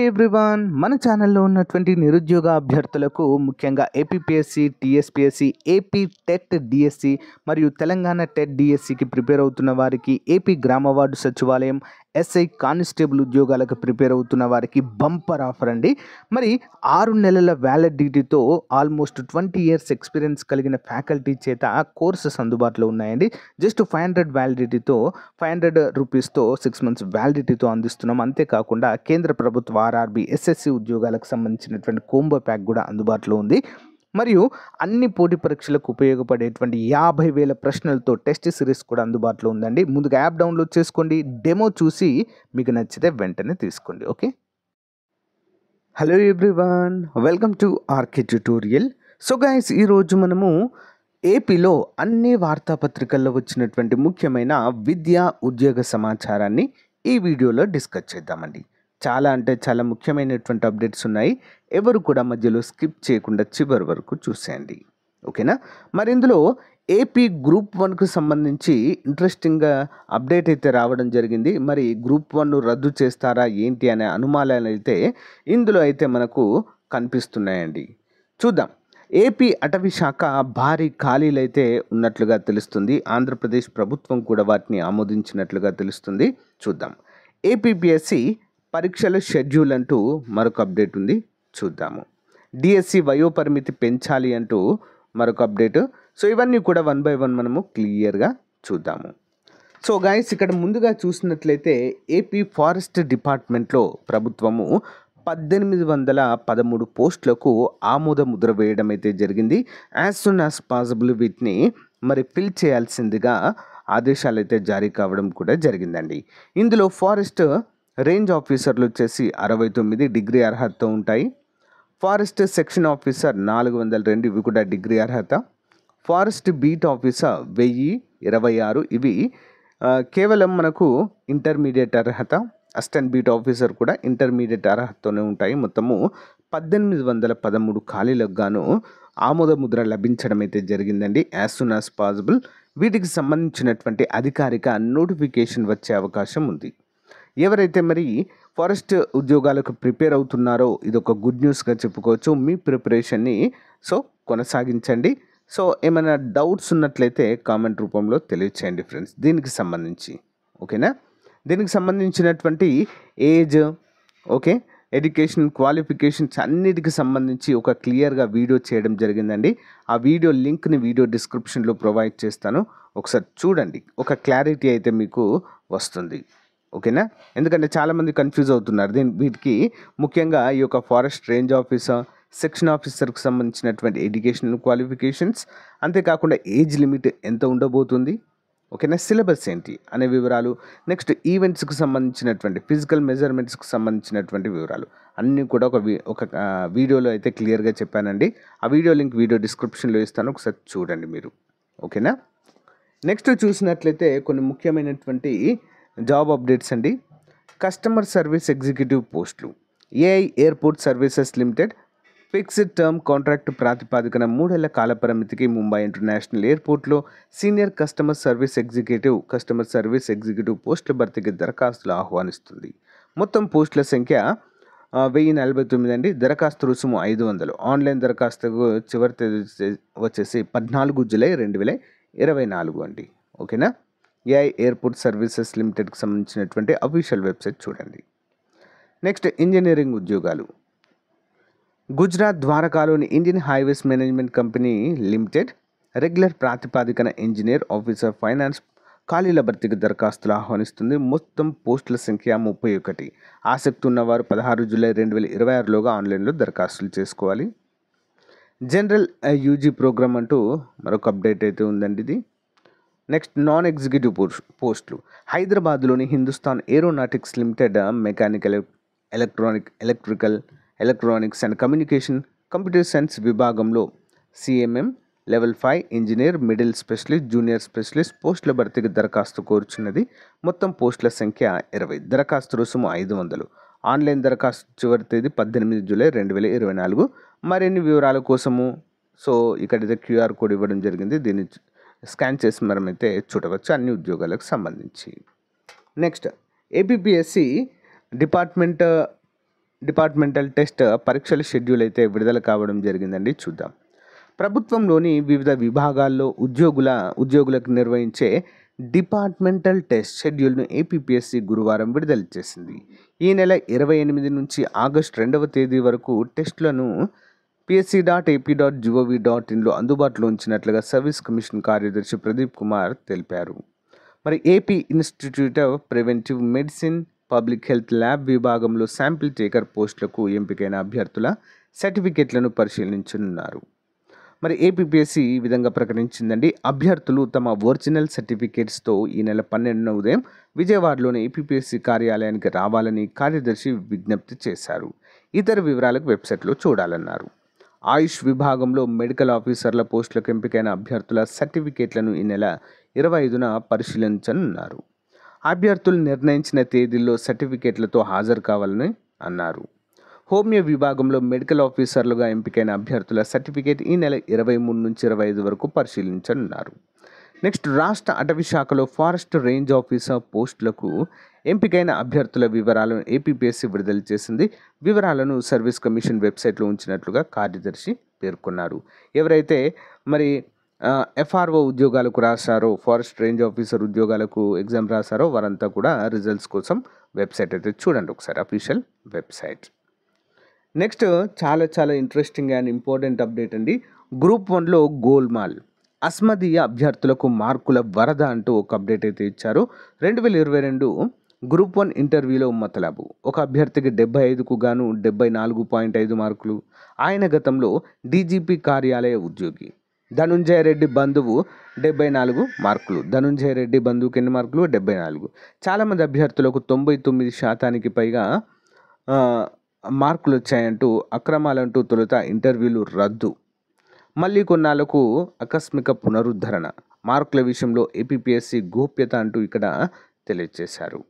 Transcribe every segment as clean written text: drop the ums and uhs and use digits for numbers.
Everyone, మన ఛానల్లో ఉన్నటువంటి నిరుద్యోగ అభ్యర్థులకు ముఖ్యంగా APPSC, TSPSC, AP TET DSC మరియు తెలంగాణ టెట్ డిఎస్సికి ప్రిపేర్ అవుతున్న వారికి, ఏపీ గ్రామ వార్డు సచివాలయం, ఎస్ఐ కానిస్టేబుల్ ఉద్యోగాలకు ప్రిపేర్ అవుతున్న వారికి బంపర్ ఆఫర్ అండి. మరి 6 నెలల వ్యాలిడిటీతో ఆల్మోస్ట్ 20 ఇయర్స్ ఎక్స్పీరియన్స్ కలిగిన ఫ్యాకల్టీ చేత కోర్సెస్ అందుబాటులో ఉన్నాయండి. జస్ట్ 500 వ్యాలిడిటీతో 500 రూపీస్తో 6 మంత్స్ వ్యాలిడిటీతో అందిస్తున్నాం. అంతేకాకుండా కేంద్ర ప్రభుత్వ ఆర్ఆర్బి, ఎస్ఎస్సి ఉద్యోగాలకు సంబంధించినటువంటి కోంబో ప్యాక్ కూడా అందుబాటులో ఉంది. మరియు అన్ని పోటీ పరీక్షలకు ఉపయోగపడేటువంటి 50,000 ప్రశ్నలతో టెస్ట్ సిరీస్ కూడా అందుబాటులో ఉందండి. ముందుగా యాప్ డౌన్లోడ్ చేసుకోండి, డెమో చూసి మీకు నచ్చితే వెంటనే తీసుకోండి. Okay, hello everyone, welcome to RK tutorial. So guys, ఈరోజు మనము ఏపీలో అన్ని వార్తాపత్రికల్లో వచ్చినటువంటి ముఖ్యమైన విద్యా ఉద్యోగ సమాచారాన్ని ఈ వీడియోలో డిస్కస్ చేద్దామండి. చాలా అంటే చాలా ముఖ్యమైనటువంటి అప్డేట్స్ ఉన్నాయి. ఎవరు కూడా మధ్యలో స్కిప్ చేయకుండా చివరి వరకు చూసేయండి, ఓకేనా? మరి ఇందులో ఏపీ గ్రూప్ 1కు సంబంధించి ఇంట్రెస్టింగ్గా అప్డేట్ అయితే రావడం జరిగింది. మరి గ్రూప్ 1 రద్దు చేస్తారా ఏంటి అనే అనుమానాలు అయితే ఇందులో అయితే మనకు కనిపిస్తున్నాయండి. చూద్దాం. ఏపీ అటవీ శాఖ భారీ ఖాళీలు అయితే ఉన్నట్లుగా తెలుస్తుంది. ఆంధ్రప్రదేశ్ ప్రభుత్వం కూడా వాటిని ఆమోదించినట్లుగా తెలుస్తుంది. చూద్దాం. ఏపీపీఎస్సీ పరీక్షల షెడ్యూల్ అంటూ మరొక అప్డేట్ ఉంది, చూద్దాము. డిఎస్సి వయోపరిమితి పెంచాలి అంటూ మరొక అప్డేట్. సో ఇవన్నీ కూడా 1 by 1 మనము క్లియర్గా చూద్దాము. సో గైస్, ఇక్కడ ముందుగా చూసినట్లయితే ఏపీ ఫారెస్ట్ డిపార్ట్మెంట్లో ప్రభుత్వము 1813 పోస్టులకు ఆమోద ముద్ర వేయడం అయితే జరిగింది. యాజ్ సూన్ యాజ్ పాసిబుల్ వీటిని మరి ఫిల్ చేయాల్సిందిగా ఆదేశాలు అయితే జారీ కావడం కూడా జరిగిందండి. ఇందులో ఫారెస్ట్ రేంజ్ ఆఫీసర్లు వచ్చేసి 69 డిగ్రీ అర్హతతో ఉంటాయి. ఫారెస్ట్ సెక్షన్ ఆఫీసర్ 402, ఇవి కూడా డిగ్రీ అర్హత. ఫారెస్ట్ బీట్ ఆఫీసర్ 1026, ఇవి కేవలం మనకు ఇంటర్మీడియట్ అర్హత. అసిస్టెంట్ బీట్ ఆఫీసర్ కూడా ఇంటర్మీడియట్ అర్హతతోనే ఉంటాయి. మొత్తము 1813 ఖాళీలకు గాను ఆమోద ముద్ర లభించడం అయితే జరిగిందండి. యాజ్ సూన్ యాజ్ పాసిబుల్ వీటికి సంబంధించినటువంటి అధికారిక నోటిఫికేషన్ వచ్చే అవకాశం ఉంది. ఎవరైతే మరి ఫారెస్ట్ ఉద్యోగాలకు ప్రిపేర్ అవుతున్నారో ఇది ఒక గుడ్ న్యూస్గా చెప్పుకోవచ్చు. మీ ప్రిపరేషన్ని సో కొనసాగించండి. సో ఏమైనా డౌట్స్ ఉన్నట్లయితే కామెంట్ రూపంలో తెలియచేయండి ఫ్రెండ్స్ దీనికి సంబంధించి, ఓకేనా? దీనికి సంబంధించినటువంటి ఏజ్, ఓకే, ఎడ్యుకేషన్ క్వాలిఫికేషన్స్ అన్నిటికి సంబంధించి ఒక క్లియర్గా వీడియో చేయడం జరిగిందండి. ఆ వీడియో లింక్ని వీడియో డిస్క్రిప్షన్లో ప్రొవైడ్ చేస్తాను, ఒకసారి చూడండి. ఒక క్లారిటీ అయితే మీకు వస్తుంది, ఓకేనా? ఎందుకంటే చాలామంది కన్ఫ్యూజ్ అవుతున్నారు వీటికి. ముఖ్యంగా ఈ యొక్క ఫారెస్ట్ రేంజ్ ఆఫీసర్, సెక్షన్ ఆఫీసర్కి సంబంధించినటువంటి ఎడ్యుకేషనల్ క్వాలిఫికేషన్స్, అంతేకాకుండా ఏజ్ లిమిట్ ఎంత ఉండబోతుంది, ఓకేనా, సిలబస్ ఏంటి అనే వివరాలు, నెక్స్ట్ ఈవెంట్స్కి సంబంధించినటువంటి ఫిజికల్ మెజర్మెంట్స్కి సంబంధించినటువంటి వివరాలు అన్నీ కూడా ఒక వీడియోలో అయితే క్లియర్గా చెప్పానండి. ఆ వీడియో లింక్ వీడియో డిస్క్రిప్షన్లో ఇస్తాను, ఒకసారి చూడండి మీరు, ఓకేనా? నెక్స్ట్ చూసినట్లయితే కొన్ని ముఖ్యమైనటువంటి జాబ్ అప్డేట్స్ అండి. కస్టమర్ సర్వీస్ ఎగ్జిక్యూటివ్ పోస్టులు. AI airport services limited fixed term contract ప్రాతిపాదికన 3 ఏళ్ల కాలపరిమితికి ముంబై ఇంటర్నేషనల్ ఎయిర్పోర్ట్లో సీనియర్ కస్టమర్ సర్వీస్ ఎగ్జిక్యూటివ్ పోస్టుల భర్తీకి దరఖాస్తులు ఆహ్వానిస్తుంది. మొత్తం పోస్టుల సంఖ్య 1049 అండి. దరఖాస్తు రుసుము 500. ఆన్లైన్ దరఖాస్తుకు చివరి తేదీ వచ్చేసి 14 జూలై 2024 అండి, ఓకేనా? ఏఐ ఎయిర్పోర్ట్ సర్వీసెస్ లిమిటెడ్కి సంబంధించినటువంటి అఫీషియల్ వెబ్సైట్ చూడండి. నెక్స్ట్ ఇంజనీరింగ్ ఉద్యోగాలు. గుజరాత్ ద్వారకాలోని Indian highways management company limited regular ప్రాతిపాదికన ఇంజనీర్, ఆఫీసర్ ఫైనాన్స్ ఖాళీల భర్తీకి దరఖాస్తులు ఆహ్వానిస్తుంది. మొత్తం పోస్టుల సంఖ్య 31. ఆసక్తి ఉన్నవారు 16 జూలై 2026లోగా ఆన్లైన్లో దరఖాస్తులు చేసుకోవాలి. జనరల్ యూజీ ప్రోగ్రామ్ అంటూ మరొక అప్డేట్ అయితే ఉందండి ఇది. నెక్స్ట్ నాన్ ఎగ్జిక్యూటివ్ పోస్టులు. హైదరాబాద్లోని Hindustan aeronautics limited mechanical, electronics and computer science విభాగంలో CMM level 5 engineer, middle specialist, junior specialist పోస్టుల భర్తీకి దరఖాస్తు కోరుచున్నది. మొత్తం పోస్టుల సంఖ్య 20. దరఖాస్తు రుసుము 500. ఆన్లైన్ దరఖాస్తు చివరి తేదీ 18 జూలై 2024. మరిన్ని వివరాల కోసము సో ఇక్కడైతే క్యూఆర్ కోడ్ ఇవ్వడం జరిగింది, దీన్ని స్కాన్ చేసి మనమైతే చూడవచ్చు అన్ని ఉద్యోగాలకు సంబంధించి. Next APPSC department departmental test పరీక్షల షెడ్యూల్ అయితే విడుదల కావడం జరిగిందండి. చూద్దాం. ప్రభుత్వంలోని వివిధ విభాగాల్లో ఉద్యోగులకు నిర్వహించే డిపార్ట్మెంటల్ టెస్ట్ షెడ్యూల్ను ఏపీపీఎస్సీ గురువారం విడుదల చేసింది. ఈ నెల 28 నుంచి ఆగస్టు 2వ తేదీ వరకు టెస్టులను psc.ap.gov.inలో అందుబాటులో ఉంచినట్లుగా సర్వీస్ కమిషన్ కార్యదర్శి ప్రదీప్ కుమార్ తెలిపారు. మరి AP institute of preventive medicine public health lab విభాగంలో శాంపిల్ టేకర్ పోస్టులకు ఎంపికైన అభ్యర్థుల సర్టిఫికేట్లను పరిశీలించనున్నారు. మరి ఏపీపీఎస్సీ ఈ విధంగా ప్రకటించిందండి. అభ్యర్థులు తమ ఒరిజినల్ సర్టిఫికేట్స్తో ఈ నెల 12న ఉదయం విజయవాడలోని ఏపీపీఎస్సీ కార్యాలయానికి రావాలని కార్యదర్శి విజ్ఞప్తి చేశారు. ఇతర వివరాలకు వెబ్సైట్లో చూడాలన్నారు. ఆయుష్ విభాగంలో మెడికల్ ఆఫీసర్ల పోస్టులకు ఎంపికైన అభ్యర్థుల సర్టిఫికేట్లను ఈ నెల 25న పరిశీలించనున్నారు. అభ్యర్థులు నిర్ణయించిన తేదీల్లో సర్టిఫికేట్లతో హాజరు కావాలని అన్నారు. హోమియో విభాగంలో మెడికల్ ఆఫీసర్లుగా ఎంపికైన అభ్యర్థుల సర్టిఫికేట్ ఈ నెల 23 నుంచి 25 వరకు పరిశీలించనున్నారు. నెక్స్ట్, రాష్ట్ర అటవీ శాఖలో ఫారెస్ట్ రేంజ్ ఆఫీసర్ పోస్టులకు ఎంపికైన అభ్యర్థుల వివరాలను ఏపీపీఎస్సీ విడుదల చేసింది. వివరాలను సర్వీస్ కమిషన్ వెబ్సైట్లో ఉంచినట్లుగా కార్యదర్శి పేర్కొన్నారు. ఎవరైతే మరి ఎఫ్ఆర్ఓ ఉద్యోగాలకు రాశారో, ఫారెస్ట్ రేంజ్ ఆఫీసర్ ఉద్యోగాలకు ఎగ్జామ్ రాశారో వారంతా కూడా రిజల్ట్స్ కోసం వెబ్సైట్ అయితే చూడండి ఒకసారి, అఫీషియల్ వెబ్సైట్. నెక్స్ట్, చాలా ఇంట్రెస్టింగ్ అండ్ ఇంపార్టెంట్ అప్డేట్ అండి. గ్రూప్ 1లో గోల్మాల్, అస్మదీయ అభ్యర్థులకు మార్కుల వరద అంటూ ఒక అప్డేట్ అయితే ఇచ్చారు. 2022 గ్రూప్ 1 ఇంటర్వ్యూలో మతలబు ఒక అభ్యర్థికి 75కు గాను 74.5 మార్కులు. ఆయన గతంలో డీజీపీ కార్యాలయ ఉద్యోగి. ధనుంజయ రెడ్డి బంధువు 74 మార్కులు. ధనుంజయ రెడ్డి బంధువుకి ఎన్ని మార్కులు? 74. చాలామంది అభ్యర్థులకు 99% పైగా మార్కులు వచ్చాయంటూ అక్రమాలంటూ తొలుత ఇంటర్వ్యూలు రద్దు, మళ్ళీ కొన్నాళ్లకు ఆకస్మిక పునరుద్ధరణ, మార్కుల విషయంలో ఏపీపీఎస్సీ గోప్యత అంటూ ఇక్కడ తెలియజేశారు.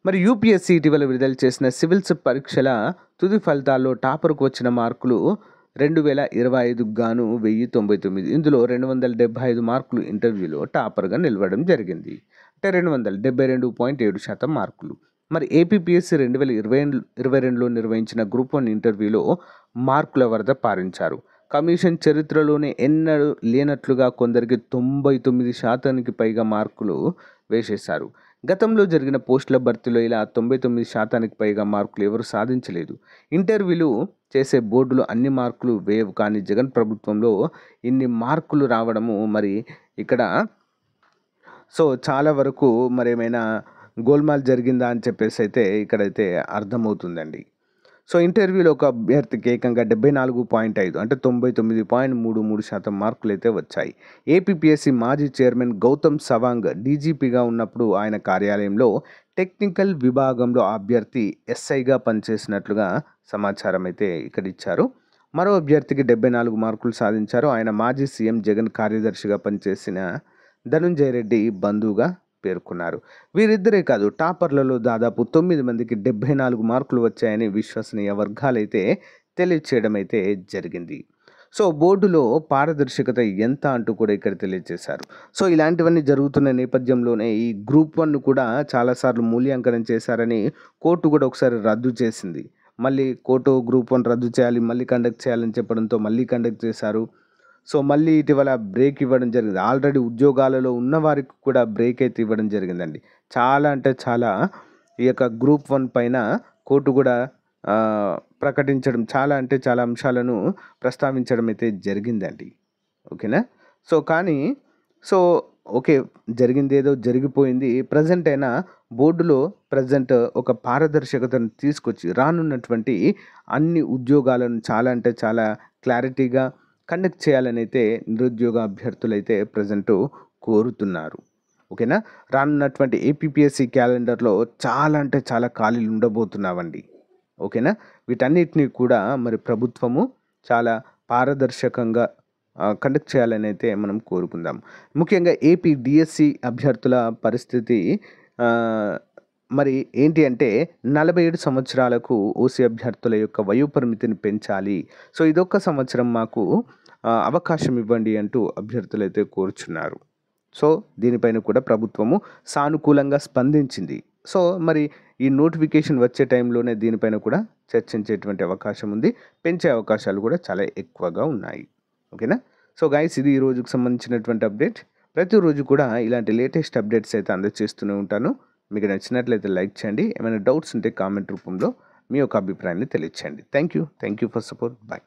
మరి యూపీఎస్సీ ఇటీవల విడుదల చేసిన సివిల్స్ పరీక్షల తుది ఫలితాల్లో టాపర్కు వచ్చిన మార్కులు 2025 గాను 1099. ఇందులో 275 మార్కులు ఇంటర్వ్యూలో టాపర్గా నిలవడం జరిగింది. అంటే 272.7% మార్కులు. మరి ఏపీపీఎస్సీ 2022లో నిర్వహించిన గ్రూప్ 1 ఇంటర్వ్యూలో మార్కుల వరద పారించారు. కమిషన్ చరిత్రలోనే ఎన్నడూ లేనట్లుగా కొందరికి 99% పైగా మార్కులు వేసేశారు. గతంలో జరిగిన పోస్టుల భర్తీలో ఇలా 99% పైగా మార్కులు ఎవరు సాధించలేదు. ఇంటర్వ్యూలు చేసే బోర్డులు అన్ని మార్కులు వేయవు, కానీ జగన్ ప్రభుత్వంలో ఇన్ని మార్కులు రావడము మరి ఇక్కడ చాలా వరకు మరి ఏమైనా గోల్మాల్ జరిగిందా అని చెప్పేసి అయితే ఇక్కడైతే అర్థమవుతుందండి. ఇంటర్వ్యూలో ఒక అభ్యర్థికి ఏకంగా 74.5 అంటే 99.33% మార్కులు అయితే వచ్చాయి. ఏపీపీఎస్సీ మాజీ చైర్మన్ గౌతమ్ సవాంగ్ డీజీపీగా ఉన్నప్పుడు ఆయన కార్యాలయంలో టెక్నికల్ విభాగంలో ఆ అభ్యర్థి ఎస్ఐగా పనిచేసినట్లుగా సమాచారం అయితే ఇక్కడ ఇచ్చారు. మరో అభ్యర్థికి 74 మార్కులు సాధించారు. ఆయన మాజీ సీఎం జగన్ కార్యదర్శిగా పనిచేసిన ధనుంజయ రెడ్డి బంధువుగా పేర్కొన్నారు. వీరిద్దరే కాదు, టాపర్లలో దాదాపు 9 మందికి 74 మార్కులు వచ్చాయని విశ్వసనీయ వర్గాలైతే తెలియచేయడం అయితే జరిగింది. బోర్డులో పారదర్శకత ఎంత అంటూ కూడా ఇక్కడ తెలియజేశారు. ఇలాంటివన్నీ జరుగుతున్న నేపథ్యంలోనే ఈ గ్రూప్ 1 కూడా చాలాసార్లు మూల్యాంకనం చేశారని కోర్టు కూడా ఒకసారి రద్దు చేసింది. మళ్ళీ కోర్టు గ్రూప్ 1 రద్దు చేయాలి, మళ్ళీ కండక్ట్ చేయాలని చెప్పడంతో మళ్ళీ కండక్ట్ చేశారు. మళ్ళీ ఇటీవల బ్రేక్ ఇవ్వడం జరిగింది. ఆల్రెడీ ఉద్యోగాలలో ఉన్న వారికి కూడా బ్రేక్ అయితే ఇవ్వడం జరిగిందండి. చాలా ఈ యొక్క గ్రూప్ 1 పైన కోర్టు కూడా ప్రకటించడం, చాలా అంశాలను ప్రస్తావించడం అయితే జరిగిందండి. ఓకేనా? కానీ ఓకే, జరిగింది ఏదో జరిగిపోయింది. ప్రజెంట్ అయినా బోర్డులో ఒక పారదర్శకతను తీసుకొచ్చి రానున్నటువంటి అన్ని ఉద్యోగాలను చాలా క్లారిటీగా కండక్ట్ చేయాలని అయితే నిరుద్యోగ అభ్యర్థులు అయితే ప్రజెంట్ కోరుతున్నారు. ఓకేనా? రానున్నటువంటి ఏపీపీఎస్సీ క్యాలెండర్లో చాలా ఖాళీలు ఉండబోతున్నావండి. ఓకేనా? వీటన్నిటిని కూడా మరి ప్రభుత్వము చాలా పారదర్శకంగా కండక్ట్ చేయాలని అయితే మనం కోరుకుందాం. ముఖ్యంగా ఏపీ డిఎస్సి అభ్యర్థుల పరిస్థితి మరి ఏంటి అంటే 47 సంవత్సరాలకు ఓసీ అభ్యర్థుల యొక్క వయోపరిమితిని పెంచాలి. ఇదొక్క సంవత్సరం మాకు అవకాశం ఇవ్వండి అంటూ అభ్యర్థులు అయితే కోరుచున్నారు. దీనిపైన కూడా ప్రభుత్వము సానుకూలంగా స్పందించింది. మరి ఈ నోటిఫికేషన్ వచ్చే టైంలోనే దీనిపైన కూడా చర్చించేటువంటి అవకాశం ఉంది. పెంచే అవకాశాలు కూడా చాలా ఎక్కువగా ఉన్నాయి. ఓకేనా? సో గైస్, ఇది ఈ రోజుకు సంబంధించినటువంటి అప్డేట్. ప్రతిరోజు కూడా ఇలాంటి లేటెస్ట్ అప్డేట్స్ అయితే అందజేస్తూనే ఉంటాను. మీకు నచ్చినట్లయితే లైక్ చేయండి. ఏమైనా డౌట్స్ ఉంటే కామెంట్ రూపంలో మీ యొక్క అభిప్రాయాన్ని తెలియచేయండి. Thank you for support. Bye.